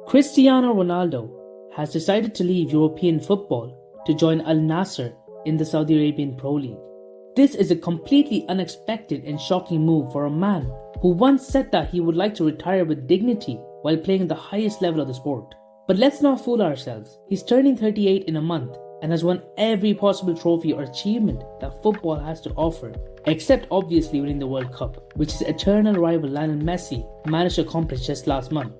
Cristiano Ronaldo has decided to leave European football to join Al Nassr in the Saudi Arabian Pro League. This is a completely unexpected and shocking move for a man who once said that he would like to retire with dignity while playing at the highest level of the sport. But let's not fool ourselves. He's turning 38 in a month and has won every possible trophy or achievement that football has to offer, except obviously winning the World Cup, which his eternal rival Lionel Messi managed to accomplish just last month.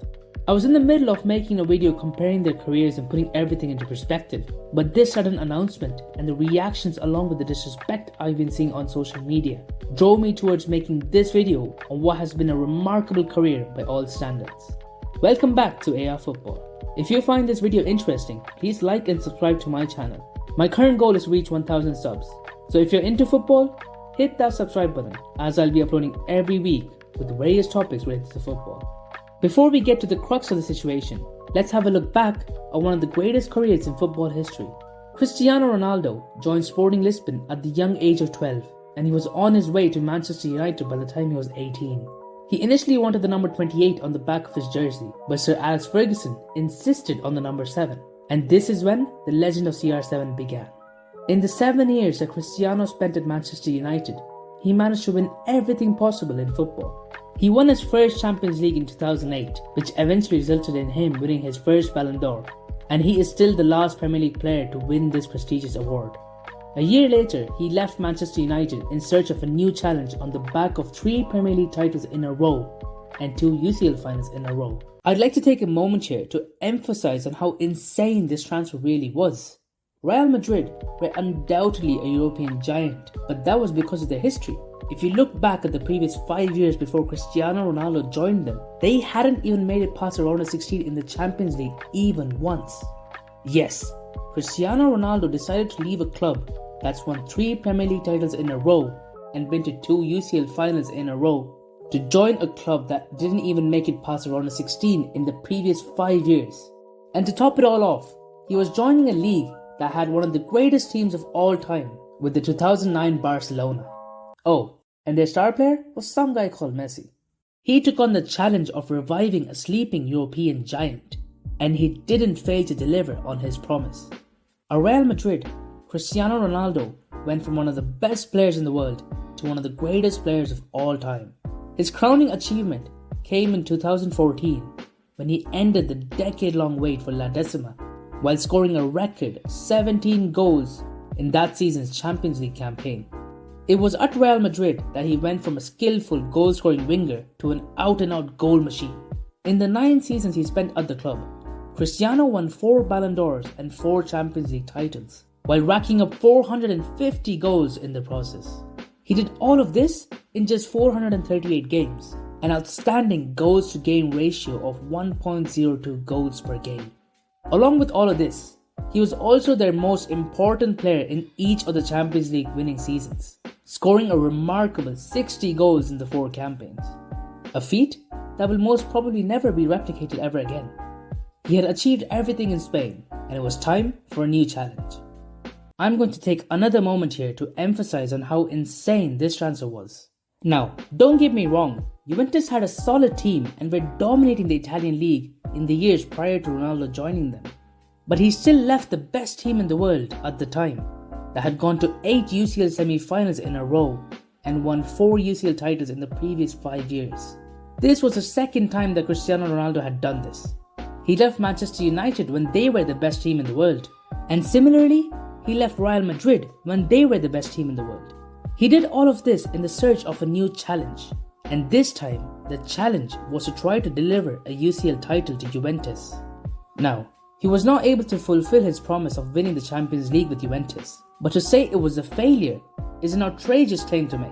I was in the middle of making a video comparing their careers and putting everything into perspective, but this sudden announcement and the reactions along with the disrespect I've been seeing on social media drove me towards making this video on what has been a remarkable career by all standards. Welcome back to AR Football. If you find this video interesting, please like and subscribe to my channel. My current goal is to reach 1000 subs, so if you're into football, hit that subscribe button as I'll be uploading every week with various topics related to football. Before we get to the crux of the situation, let's have a look back at one of the greatest careers in football history. Cristiano Ronaldo joined Sporting Lisbon at the young age of 12, and he was on his way to Manchester United by the time he was 18. He initially wanted the number 28 on the back of his jersey, but Sir Alex Ferguson insisted on the number 7, and this is when the legend of CR7 began. In the 7 years that Cristiano spent at Manchester United, he managed to win everything possible in football. He won his first Champions League in 2008, which eventually resulted in him winning his first Ballon d'Or, and he is still the last Premier League player to win this prestigious award. A year later, he left Manchester United in search of a new challenge on the back of 3 Premier League titles in a row and 2 UCL finals in a row. I'd like to take a moment here to emphasize on how insane this transfer really was. Real Madrid were undoubtedly a European giant, but that was because of their history. If you look back at the previous 5 years before Cristiano Ronaldo joined them, they hadn't even made it past the round of 16 in the Champions League even once. Yes, Cristiano Ronaldo decided to leave a club that's won 3 Premier League titles in a row and been to 2 UCL finals in a row to join a club that didn't even make it past the round of 16 in the previous 5 years. And to top it all off, he was joining a league that had one of the greatest teams of all time with the 2009 Barcelona. Oh, and their star player was some guy called Messi. He took on the challenge of reviving a sleeping European giant, and he didn't fail to deliver on his promise. At Real Madrid, Cristiano Ronaldo went from one of the best players in the world to one of the greatest players of all time. His crowning achievement came in 2014 when he ended the decade-long wait for La Decima while scoring a record 17 goals in that season's Champions League campaign. It was at Real Madrid that he went from a skillful goal-scoring winger to an out-and-out goal machine. In the 9 seasons he spent at the club, Cristiano won 4 Ballon d'Ors and 4 Champions League titles, while racking up 450 goals in the process. He did all of this in just 438 games, an outstanding goals-to-game ratio of 1.02 goals per game. Along with all of this, he was also their most important player in each of the Champions League winning seasons, scoring a remarkable 60 goals in the 4 campaigns, a feat that will most probably never be replicated ever again. He had achieved everything in Spain, and it was time for a new challenge. I'm going to take another moment here to emphasize on how insane this transfer was. Now, don't get me wrong, Juventus had a solid team and were dominating the Italian league in the years prior to Ronaldo joining them. But he still left the best team in the world at the time that had gone to 8 UCL semi-finals in a row and won 4 UCL titles in the previous 5 years. This was the second time that Cristiano Ronaldo had done this. He left Manchester United when they were the best team in the world, and similarly, he left Real Madrid when they were the best team in the world. He did all of this in the search of a new challenge, and this time the challenge was to try to deliver a UCL title to Juventus. Now, he was not able to fulfill his promise of winning the Champions League with Juventus, but to say it was a failure is an outrageous claim to make.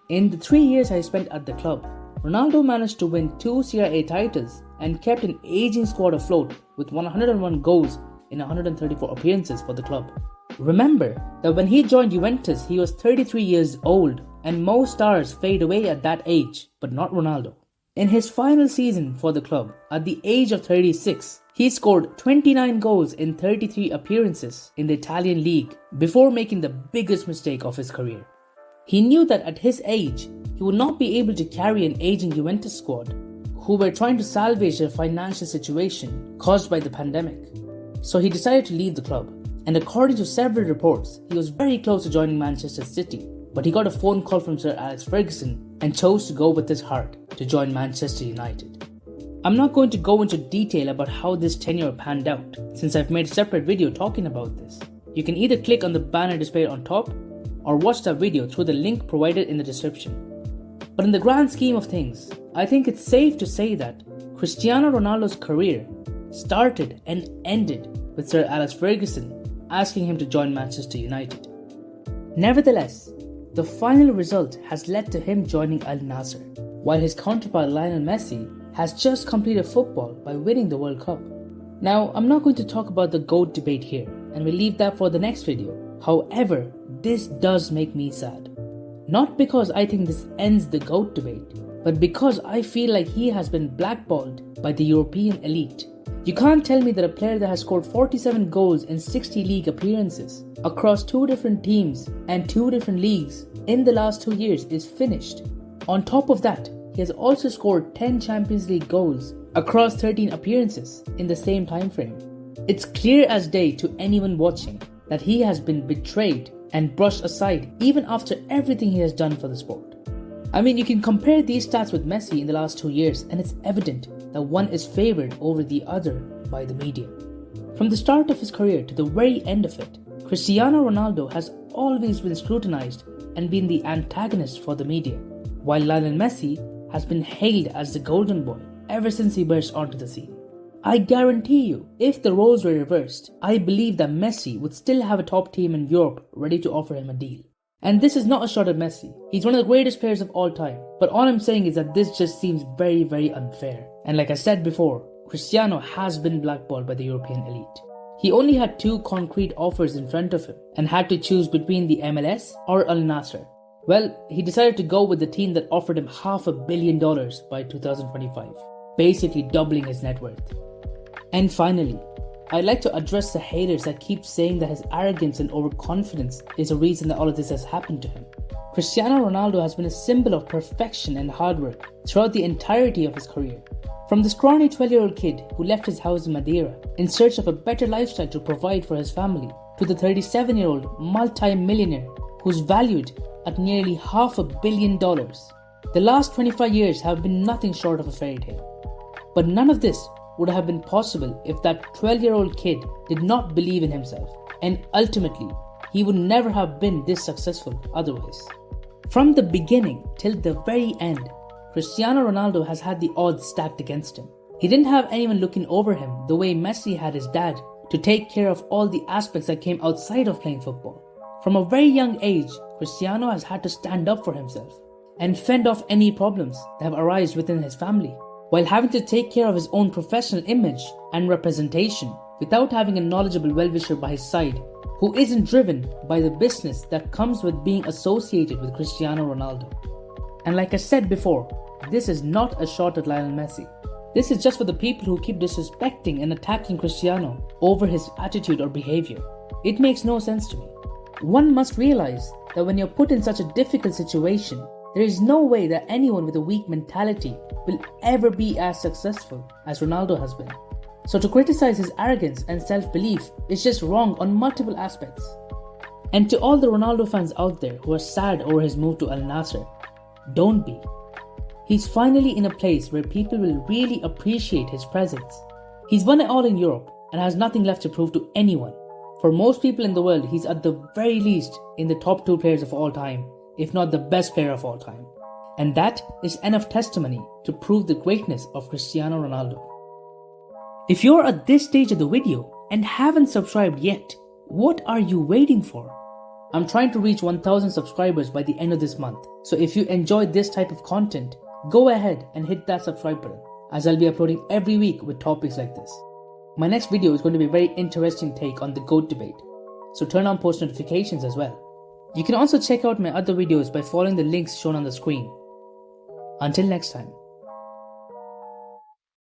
In the 3 years he spent at the club, Ronaldo managed to win 2 Serie A titles and kept an aging squad afloat with 101 goals in 134 appearances for the club. Remember that when he joined Juventus, he was 33 years old, and most stars fade away at that age, but not Ronaldo. In his final season for the club, at the age of 36, he scored 29 goals in 33 appearances in the Italian league before making the biggest mistake of his career. He knew that at his age, he would not be able to carry an aging Juventus squad, who were trying to salvage their financial situation caused by the pandemic. So he decided to leave the club, and according to several reports, he was very close to joining Manchester City, but he got a phone call from Sir Alex Ferguson and chose to go with his heart to join Manchester United. I'm not going to go into detail about how this tenure panned out, since I've made a separate video talking about this. You can either click on the banner displayed on top, or watch that video through the link provided in the description. But in the grand scheme of things, I think it's safe to say that Cristiano Ronaldo's career started and ended with Sir Alex Ferguson asking him to join Manchester United. Nevertheless, the final result has led to him joining Al Nassr, while his counterpart Lionel Messi has just completed football by winning the World Cup. Now, I'm not going to talk about the GOAT debate here, and we'll leave that for the next video. However, this does make me sad. Not because I think this ends the GOAT debate, but because I feel like he has been blackballed by the European elite. You can't tell me that a player that has scored 47 goals in 60 league appearances across 2 different teams and 2 different leagues in the last 2 years is finished. On top of that, he has also scored 10 Champions League goals across 13 appearances in the same time frame. It's clear as day to anyone watching that he has been betrayed and brushed aside even after everything he has done for the sport. I mean, you can compare these stats with Messi in the last 2 years and it's evident that one is favoured over the other by the media. From the start of his career to the very end of it, Cristiano Ronaldo has always been scrutinised and been the antagonist for the media, while Lionel Messi has been hailed as the golden boy ever since he burst onto the scene. I guarantee you, if the roles were reversed, I believe that Messi would still have a top team in Europe ready to offer him a deal. And this is not a shot at Messi. He's one of the greatest players of all time. But all I'm saying is that this just seems very, very unfair. And like I said before, Cristiano has been blackballed by the European elite. He only had 2 concrete offers in front of him and had to choose between the MLS or Al Nassr. Well, he decided to go with the team that offered him $500 million by 2025, basically doubling his net worth. And finally, I'd like to address the haters that keep saying that his arrogance and overconfidence is the reason that all of this has happened to him. Cristiano Ronaldo has been a symbol of perfection and hard work throughout the entirety of his career. From the scrawny 12-year-old kid who left his house in Madeira in search of a better lifestyle to provide for his family, to the 37-year-old multi-millionaire who's valued at nearly $500 million. The last 25 years have been nothing short of a fairy tale. But none of this would have been possible if that 12-year-old kid did not believe in himself, and ultimately, he would never have been this successful otherwise. From the beginning till the very end, Cristiano Ronaldo has had the odds stacked against him. He didn't have anyone looking over him the way Messi had his dad to take care of all the aspects that came outside of playing football. From a very young age, Cristiano has had to stand up for himself and fend off any problems that have arisen within his family, while having to take care of his own professional image and representation without having a knowledgeable well-wisher by his side who isn't driven by the business that comes with being associated with Cristiano Ronaldo. And like I said before, this is not a shot at Lionel Messi. This is just for the people who keep disrespecting and attacking Cristiano over his attitude or behavior. It makes no sense to me. One must realize that when you're put in such a difficult situation, there is no way that anyone with a weak mentality will ever be as successful as Ronaldo has been. So to criticize his arrogance and self-belief is just wrong on multiple aspects. And to all the Ronaldo fans out there who are sad over his move to Al Nassr, don't be. He's finally in a place where people will really appreciate his presence. He's won it all in Europe and has nothing left to prove to anyone. For most people in the world, he's at the very least in the top 2 players of all time, if not the best player of all time. And that is enough testimony to prove the greatness of Cristiano Ronaldo. If you're at this stage of the video and haven't subscribed yet, what are you waiting for? I'm trying to reach 1000 subscribers by the end of this month. So if you enjoy this type of content, go ahead and hit that subscribe button, as I'll be uploading every week with topics like this. My next video is going to be a very interesting take on the GOAT debate, so turn on post notifications as well. You can also check out my other videos by following the links shown on the screen. Until next time.